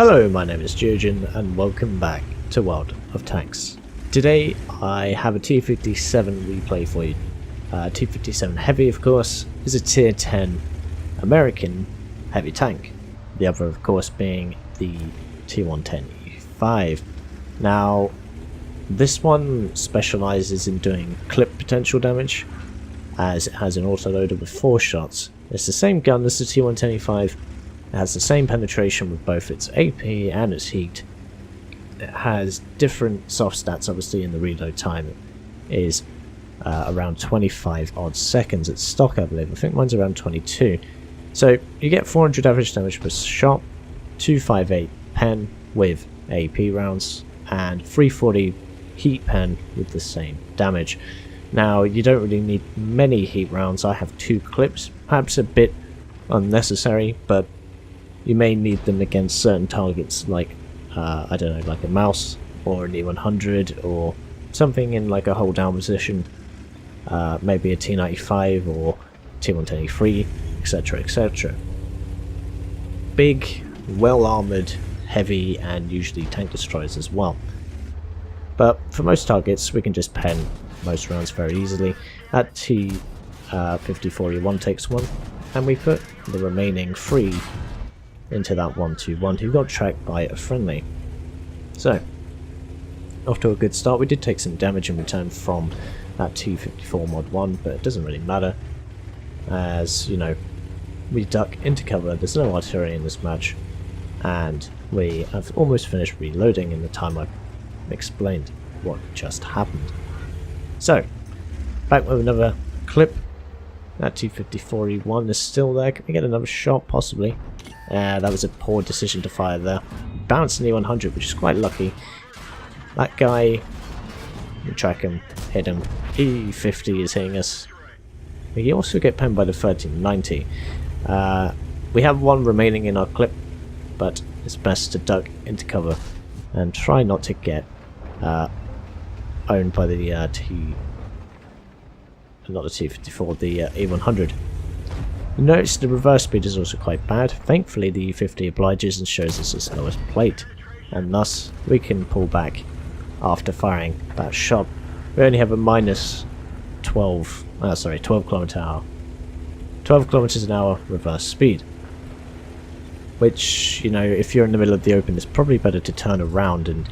Hello, my name is Geogen and welcome back to World of Tanks. Today I have a T57 replay for you. T57 Heavy, of course, is a tier 10 American heavy tank. The other, of course, being the T110E5. Now, this one specialises in doing clip potential damage, as it has an autoloader with 4 shots. It's the same gun as the T110E5. It has the same penetration with both its AP and its heat. It has different soft stats, obviously, in the reload time. It is around 25 odd seconds at stock, I believe. I think mine's around 22. So you get 400 average damage per shot, 258 pen with AP rounds, and 340 heat pen with the same damage. Now, you don't really need many heat rounds. I have 2 clips, perhaps a bit unnecessary, but you may need them against certain targets like, I don't know, like a mouse or an E100 or something in like a hold down position, maybe a T95 or T110E3, etc, etc. Big, well armoured, heavy and usually tank destroyers as well. But for most targets we can just pen most rounds very easily. That T54E1 takes one and we put the remaining 3 into that 121 who got tracked by a friendly. So, off to a good start. We did take some damage in return from that T54 mod 1, but it doesn't really matter, as, you know, we duck into cover, there's no artillery in this match, and we have almost finished reloading in the time I explained what just happened. So, back with another clip. That T54E1 is still there. Can we get another shot? Possibly. That was a poor decision to fire there. Bounced an E100, which is quite lucky. That guy, we track him, hit him. E50 is hitting us. We also get penned by the 1390. We have 1 remaining in our clip, but it's best to duck into cover and try not to get owned by the not the T54, the E100. You notice the reverse speed is also quite bad. Thankfully the E50 obliges and shows us its lowest plate, and thus we can pull back after firing that shot. We only have a minus 12 kilometers an hour reverse speed, which, you know, if you're in the middle of the open, it's probably better to turn around and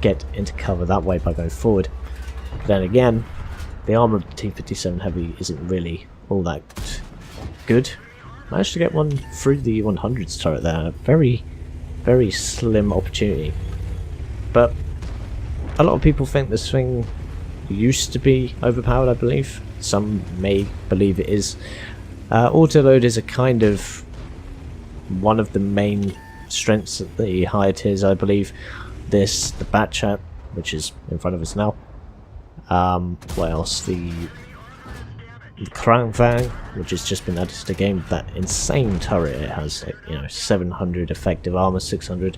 get into cover that way by going forward. But then again, the armour of the T57 Heavy isn't really all that good. Managed to get one through the 100's turret there. Very, very slim opportunity. But a lot of people think this thing used to be overpowered, I believe. Some may believe it is. Autoload is a kind of one of the main strengths at the higher tiers, I believe. This, the Bat Chat, which is in front of us now. What else? The Krangfang, which has just been added to the game. That insane turret it has, you know, 700 effective armor, 600.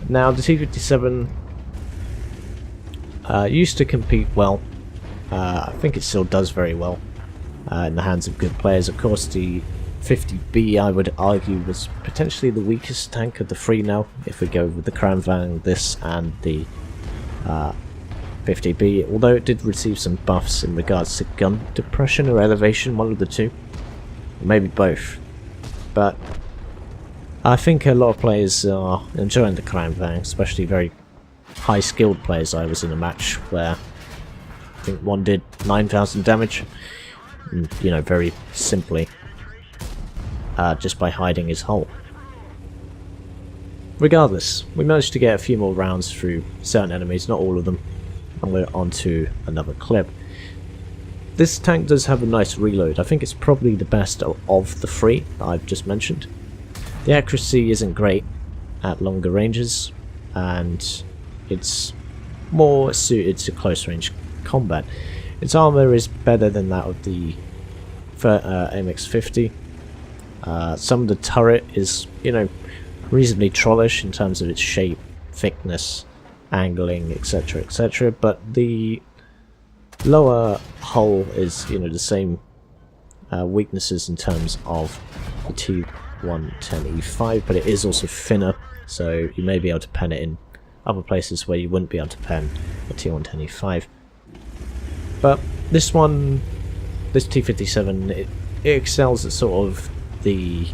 Now the T57 used to compete well. I think it still does very well in the hands of good players. Of course, the 50B, I would argue, was potentially the weakest tank of the 3 now, if we go with the Krangfang, this, and the 50B, although it did receive some buffs in regards to gun depression or elevation, one of the two, or maybe both. But I think a lot of players are enjoying the Krangfang, especially very high skilled players. I was in a match where I think one did 9,000 damage, and, you know, very simply, just by hiding his hull. Regardless, we managed to get a few more rounds through certain enemies, not all of them, and we're on to another clip. This tank does have a nice reload. I think it's probably the best of the 3 that I've just mentioned. The accuracy isn't great at longer ranges, and it's more suited to close range combat. Its armour is better than that of the MX-50. Some of the turret is, you know, reasonably trollish in terms of its shape, thickness, angling, etc, etc, but the lower hull is, you know, the same weaknesses in terms of the T110E5, but it is also thinner, so you may be able to pen it in other places where you wouldn't be able to pen a T110E5. But this one, this T57, it excels at sort of the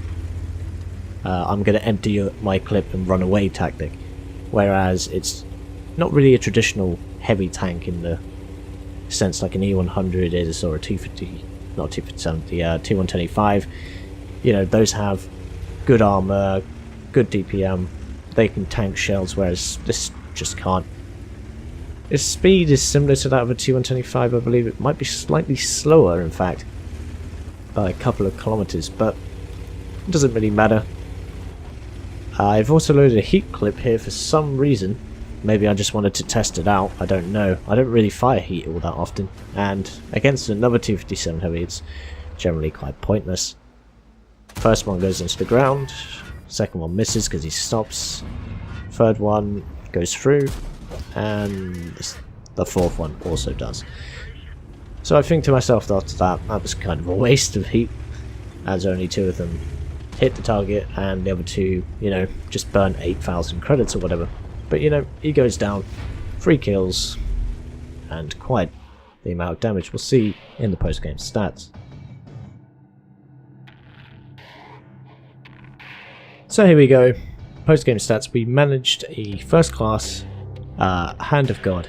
I'm going to empty my clip and run away tactic, whereas it's not really a traditional heavy tank in the sense like an E100 is, or a T50, not T57, the T110E5. You know, those have good armour, good DPM, they can tank shells, whereas this just can't. Its speed is similar to that of a T125, I believe. It might be slightly slower, in fact, by a couple of kilometers, but it doesn't really matter. I've also loaded a heat clip here for some reason. Maybe I just wanted to test it out, I don't know. I don't really fire heat all that often, and against another T57 Heavy it's generally quite pointless. First one goes into the ground, second one misses because he stops, third one goes through, and the fourth one also does. So I think to myself after that was kind of a waste of heat, as only two of them hit the target and the other two, you know, just burn 8,000 credits or whatever. But you know, he goes down, 3 kills, and quite the amount of damage we'll see in the post-game stats. So here we go, post-game stats. We managed a first class Hand of God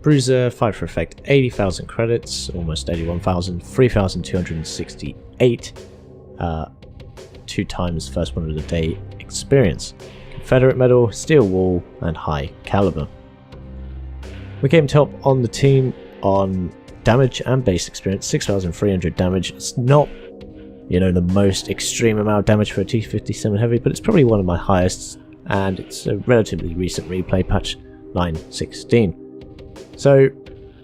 Bruiser, 5 for effect, 80,000 credits, almost 81,000, 3,268, 2 times first one of the day experience, Confederate medal, steel wall, and high caliber. We came top on the team on damage and base experience, 6,300 damage. It's not, you know, the most extreme amount of damage for a T57 Heavy, but it's probably one of my highest, and it's a relatively recent replay, patch 9.16. So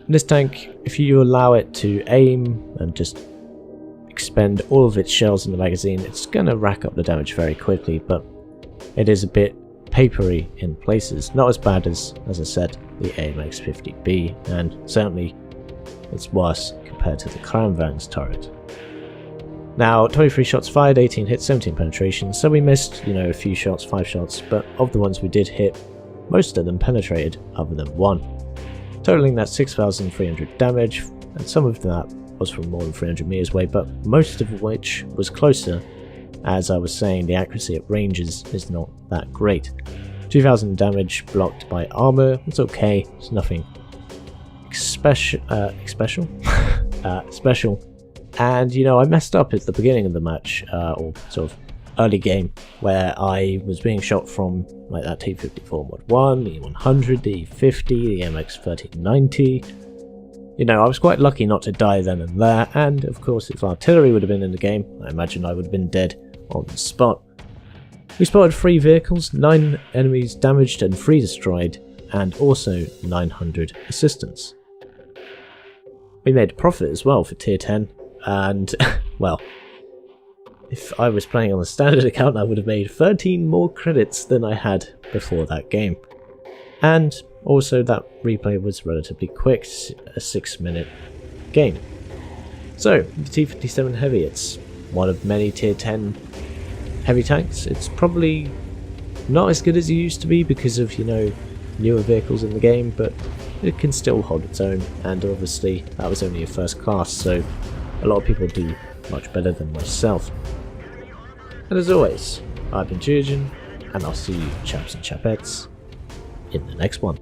this tank, if you allow it to aim and just expend all of its shells in the magazine, it's going to rack up the damage very quickly, but it is a bit papery in places. Not as bad as I said, the AMX 50B, and certainly it's worse compared to the Cranvan's turret. Now, 23 shots fired, 18 hits, 17 penetration, so we missed, you know, a few shots, 5 shots, but of the ones we did hit, most of them penetrated other than one. Totaling that 6,300 damage, and some of that was from more than 300 meters away, but most of which was closer. As I was saying, the accuracy at ranges is not that great. 2,000 damage blocked by armour, it's okay, it's nothing special. And you know, I messed up at the beginning of the match, or sort of early game, where I was being shot from like that T54 Mod 1, the E100, the E50, the MX 1390. You know, I was quite lucky not to die then and there, and of course if artillery would have been in the game, I imagine I would have been dead on the spot. We spotted 3 vehicles, 9 enemies damaged and 3 destroyed, and also 900 assistance. We made a profit as well for tier 10, and well, if I was playing on the standard account I would have made 13 more credits than I had before that game. And also that replay was relatively quick, a 6-minute game. So, the T57 Heavy, it's one of many tier 10 heavy tanks. It's probably not as good as it used to be because of, you know, newer vehicles in the game, but it can still hold its own, and obviously that was only a first class, so a lot of people do much better than myself. And as always, I've been Geogen, and I'll see you chaps and chapettes in the next one.